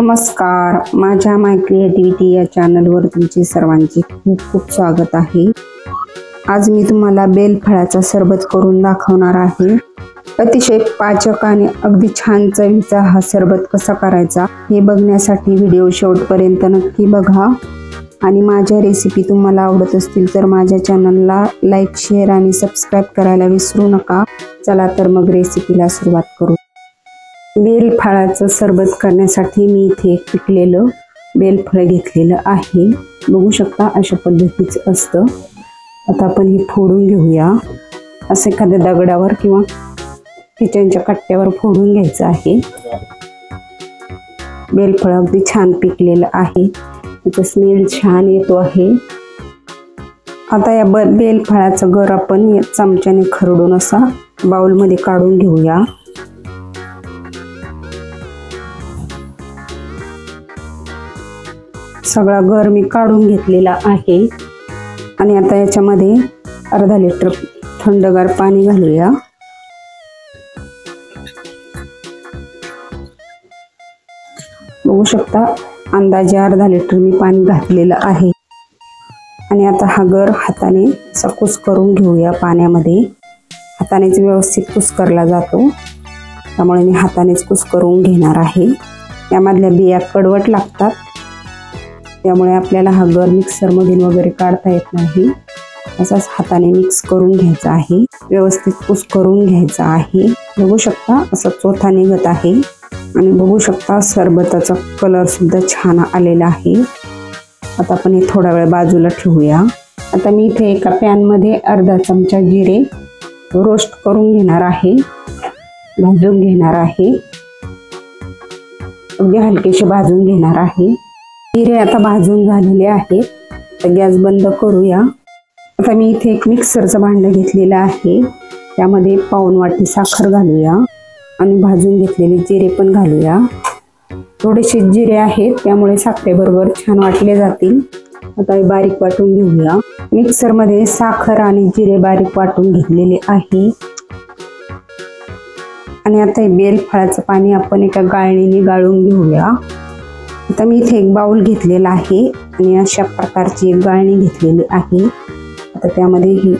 नमस्कार, माझ्या माय क्रिएटिव्हिटी या चॅनलवर तुमचे सर्वांचे खूप खूप स्वागत आहे। आज मी तुम्हाला बेलफळाचा सरबत करून दाखवणार आहे। अतिशय पाचक आणि अगदी छान चवीचा हा सरबत कसा करायचा हे बघण्यासाठी व्हिडिओ शेवटपर्यंत नक्की बघा। आणि माझ्या रेसिपी तुम्हाला आवडत असतील तर माझ्या चॅनलला लाईक, शेअर आणि सबस्क्राइब करायला विसरू नका। चला तर मग रेसिपीला सुरुवात करू। बेलफळाचं सरबत करण्यासाठी मी इथे एक पिकलेलं बेलफळ घेतलेलं आहे। बघू शकता अशा पद्धतीचं असतं। आता आपण हे फोडून घेऊया। असं एखाद्या दगडावर किंवा किचनच्या कट्ट्यावर फोडून घ्यायचं आहे। बेलफळ अगदी छान पिकलेलं आहे, त्याचा स्मेल छान येतो आहे। आता या बेलफळाचं गर आपण या चमच्याने खरडून असा बाउलमध्ये काढून घेऊया। सगळा गर मी काढून घेतलेला आहे आणि आता याच्यामध्ये अर्धा लिटर थंडगार पाणी घालूया। बघू शकता अंदाजे अर्धा लिटर मी पाणी घातलेलं आहे। आणि आता हा गर हाताने कुस करून घेऊया पाण्यामध्ये। हातानेच व्यवस्थित कुस करला जातो, त्यामुळे मी हातानेच कुस करून घेणार आहे। यामधल्या बिया कडवट लागतात, त्यामुळे आपल्याला हा गर मिक्सर मधून वगैरे काढता येत नाही। असाच हाताने मिक्स करून घ्यायचा आहे, व्यवस्थित कुस करून घ्यायचा आहे। बघू शकता असा चोथा निघत आहे आणि बघू शकता सरबताचा कलर सुद्धा छान आलेला आहे। आता आपण हे थोडा वेळ बाजूला ठेवूया। आता मी इथे एका पॅन मध्ये अर्धा चमचा जिरे रोस्ट करून घेणार आहे, भाजून घेणार आहे। अगदी हलकेसे भाजून घेणार आहे। जिरे आता भाजून झालेले आहेत, तर गॅस बंद करूया। आता मी इथे एक मिक्सरचं भांडं घेतलेलं आहे, त्यामध्ये पाऊण वाटी साखर घालूया आणि भाजून घेतलेले जिरे पण घालूया। थोडेसे जिरे आहेत, त्यामुळे साखरेबरोबर छान वाटले जातील। आता हे बारीक वाटून घेऊया। मिक्सरमध्ये साखर आणि जिरे बारीक वाटून घेतलेले आहे। आणि आता हे बेलफळाचं पाणी आपण एका गाळणीने गाळून घेऊया। आता मी इथे एक बाउल घेतलेला आहे आणि अशा प्रकारची एक गाळणी घेतलेली आहे। आता त्यामध्ये ही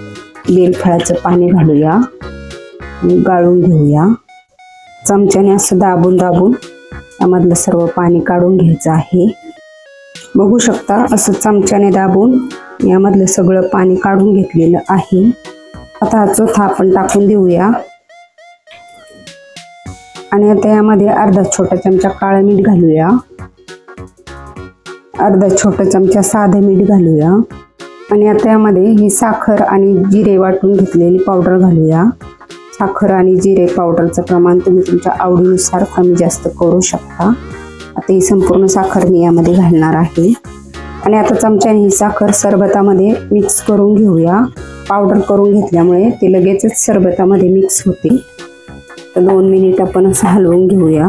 बेलफळाचं पाणी घालूया आणि गाळून घेऊया। चमच्याने असं दाबून दाबून त्यामधलं सर्व पाणी काढून घ्यायचं आहे। बघू शकता असं चमच्याने दाबून यामधलं सगळं पाणी काढून घेतलेलं आहे। आता हा चोथा आपण टाकून देऊया आणि आता यामध्ये अर्धा छोटा चमचा काळं मीठ घालूया, अर्धा छोटा चमचा साधं मीठ घालूया आणि आता यामध्ये ही साखर आणि जिरे वाटून घेतलेली पावडर घालूया। साखर आणि जिरे पावडरचं प्रमाण तुम्ही तुमच्या आवडीनुसार कमी जास्त करू शकता। आता ही संपूर्ण साखर मी यामध्ये घालणार आहे आणि आता चमच्याने ही साखर सरबतामध्ये मिक्स करून घेऊया। पावडर करून घेतल्यामुळे ती लगेचच सरबतामध्ये मिक्स होते। तर 2 मिनिट आपण असं हलवून घेऊया।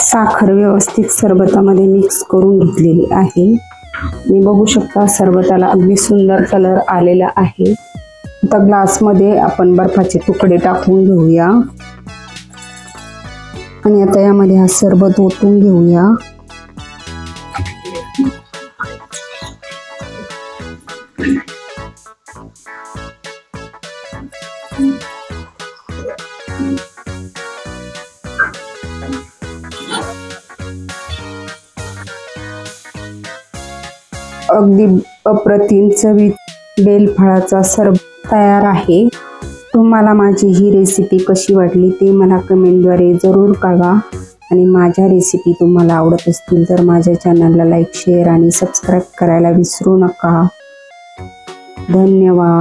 साखर व्यवस्थित सरबतामध्ये मिक्स करून घेतलेली आहे। मी बघू शकता सरबताला अगदी सुंदर कलर आलेला आहे। आता ग्लासमध्ये आपण बर्फाचे तुकडे टाकून घेऊया आणि आता यामध्ये हा सरबत ओतून घेऊया। अगदी अप्रतिम चवीत बेलफळाचा सरबत तयार आहे। तुम्हाला माझी ही रेसिपी कशी वाटली ते मला कमेंटद्वारे जरूर कळवा। आणि माझ्या रेसिपी तुम्हाला आवडत असतील तर माझ्या चॅनलला लाईक, शेअर आणि सबस्क्राइब करायला विसरू नका। धन्यवाद।